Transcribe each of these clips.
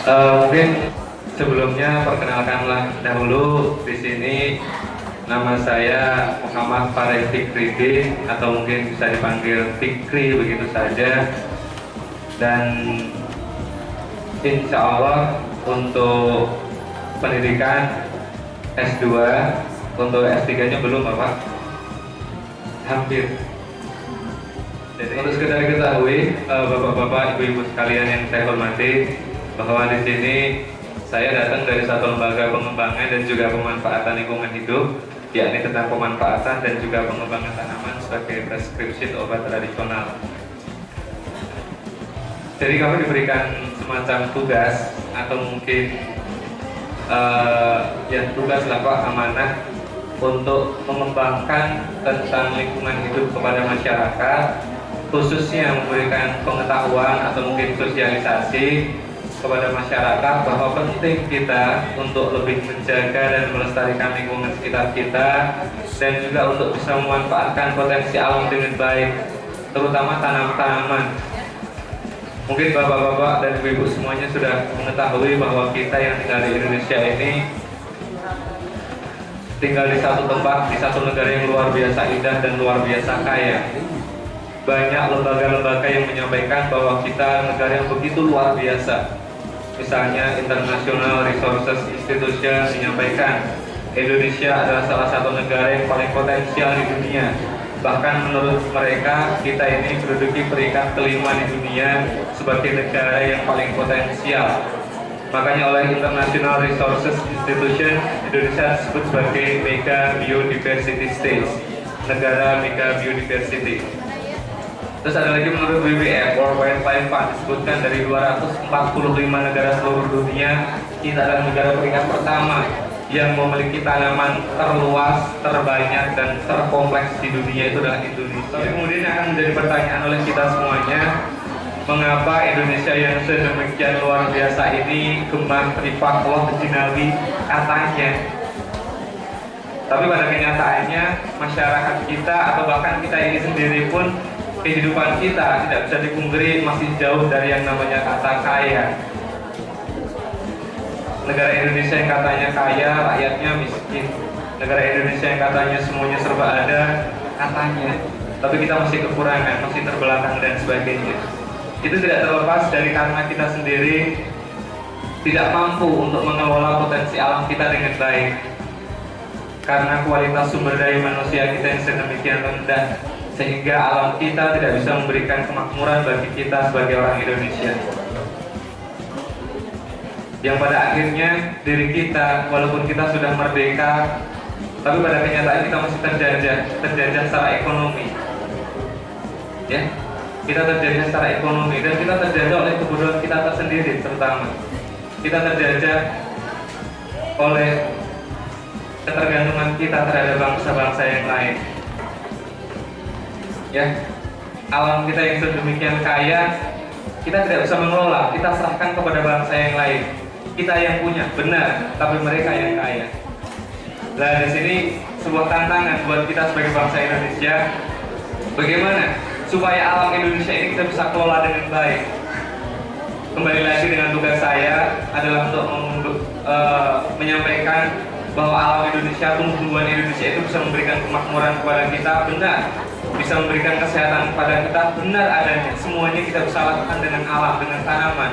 Mungkin sebelumnya perkenalkanlah dahulu di sini, nama saya Muhammad Farid Fikri atau mungkin bisa dipanggil Fikri begitu saja. Dan insya Allah untuk pendidikan S2, untuk S3-nya belum Bapak? Hampir. Jadi untuk sekedar diketahui, Bapak-bapak, Ibu-ibu sekalian yang saya hormati, bahwa di sini saya datang dari satu lembaga pengembangan dan juga pemanfaatan lingkungan hidup, yakni tentang pemanfaatan dan juga pengembangan tanaman sebagai prescription obat tradisional. Jadi kami diberikan semacam tugas atau mungkin tugas lah Pak, amanah untuk mengembangkan tentang lingkungan hidup kepada masyarakat, khususnya memberikan pengetahuan atau mungkin sosialisasi kepada masyarakat bahwa penting kita untuk lebih menjaga dan melestarikan lingkungan sekitar kita, dan juga untuk bisa memanfaatkan potensi alam dengan baik, terutama tanam-tanaman. Mungkin bapak-bapak dan ibu-ibu semuanya sudah mengetahui bahwa kita yang tinggal di Indonesia ini tinggal di satu tempat, di satu negara yang luar biasa indah dan luar biasa kaya. Banyak lembaga-lembaga yang menyampaikan bahwa kita negara yang begitu luar biasa. Misalnya International Resources Institution menyampaikan Indonesia adalah salah satu negara yang paling potensial di dunia. Bahkan menurut mereka, kita ini menduduki peringkat kelima di dunia sebagai negara yang paling potensial. Makanya oleh International Resources Institution, Indonesia disebut sebagai Mega Biodiversity State, negara Mega Biodiversity. Terus ada lagi menurut WWF, World Wildlife Fund, disebutkan dari 245 negara seluruh dunia, kita adalah negara peringkat pertama yang memiliki tanaman terluas, terbanyak, dan terkompleks di dunia, itu adalah Indonesia. Tapi kemudian akan menjadi pertanyaan oleh kita semuanya, mengapa Indonesia yang sedemikian luar biasa ini gemar teripak Allah Jinawi katanya. Tapi pada kenyataannya masyarakat kita atau bahkan kita ini sendiri pun, kehidupan kita tidak bisa dipungkiri masih jauh dari yang namanya kata kaya. Negara Indonesia yang katanya kaya, rakyatnya miskin. Negara Indonesia yang katanya semuanya serba ada, katanya, tapi kita masih kekurangan, masih terbelakang dan sebagainya. Itu tidak terlepas dari karena kita sendiri tidak mampu untuk mengelola potensi alam kita dengan baik. Karena kualitas sumber daya manusia kita yang sedemikian rendah, sehingga alam kita tidak bisa memberikan kemakmuran bagi kita sebagai orang Indonesia. Yang pada akhirnya diri kita, walaupun kita sudah merdeka, tapi pada kenyataan kita masih terjajah secara ekonomi. Ya, kita terjajah secara ekonomi dan kita terjajah oleh kebodohan kita tersendiri terutama. Kita terjajah oleh ketergantungan kita terhadap bangsa-bangsa yang lain. Ya, alam kita yang sedemikian kaya, kita tidak bisa mengelola, kita serahkan kepada bangsa yang lain. Kita yang punya, benar, tapi mereka yang kaya. Nah, di sini sebuah tantangan buat kita sebagai bangsa Indonesia, bagaimana supaya alam Indonesia ini kita bisa kelola dengan baik. Kembali lagi dengan tugas saya adalah untuk menyampaikan bahwa alam Indonesia, tumbuh-tumbuhan Indonesia itu bisa memberikan kemakmuran kepada kita, benar. Bisa memberikan kesehatan kepada kita, benar adanya. Semuanya kita bisa lakukan dengan alam, dengan tanaman.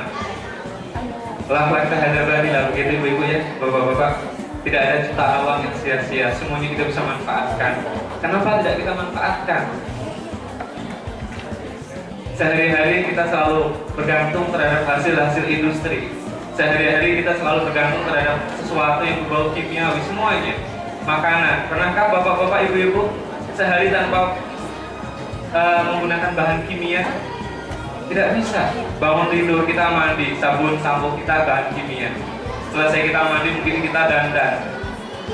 Lakukan kehadabani lah begitu ibu-ibu ya, bapak-bapak. Tidak ada ciptaan Allah yang sia-sia, semuanya kita bisa manfaatkan. Kenapa tidak kita manfaatkan? Sehari-hari kita selalu bergantung terhadap hasil-hasil industri. Sehari-hari kita selalu bergantung terhadap sesuatu yang berbau kimiawi, semuanya. Makanan, pernahkah bapak-bapak, ibu-ibu sehari tanpa menggunakan bahan kimia? Tidak bisa. Bangun tidur kita mandi, sabun sampo kita bahan kimia. Selesai kita mandi mungkin kita dandan.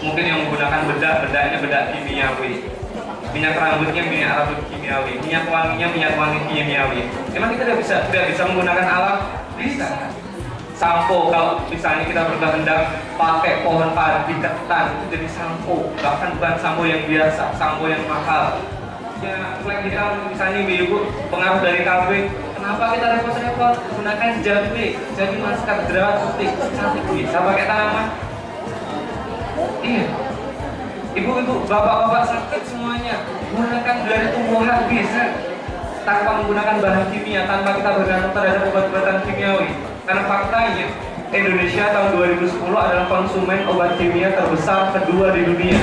Mungkin yang menggunakan bedaknya bedak kimiawi. Minyak rambutnya minyak rambut kimiawi. Minyak wanginya minyak wangi kimiawi. Emang kita tidak bisa menggunakan alam? Bisa. Sampo, kalau misalnya kita berkehendak pakai pohon padi ketan, itu jadi sampo. Bahkan bukan sampo yang biasa, sampo yang mahal. Ya, selain kita misalnya ibu pengaruh dari KB, kenapa Kenapa kita repot-repot gunakan jadi masker jerawat putih, cantik bisa pakai tanaman? Iya. Ibu-ibu, bapak-bapak sakit semuanya gunakan dari tumbuhan bisa tanpa menggunakan bahan kimia, tanpa kita bergantung terhadap obat-obatan kimiawi. Karena faktanya Indonesia tahun 2010 adalah konsumen obat kimia terbesar kedua di dunia.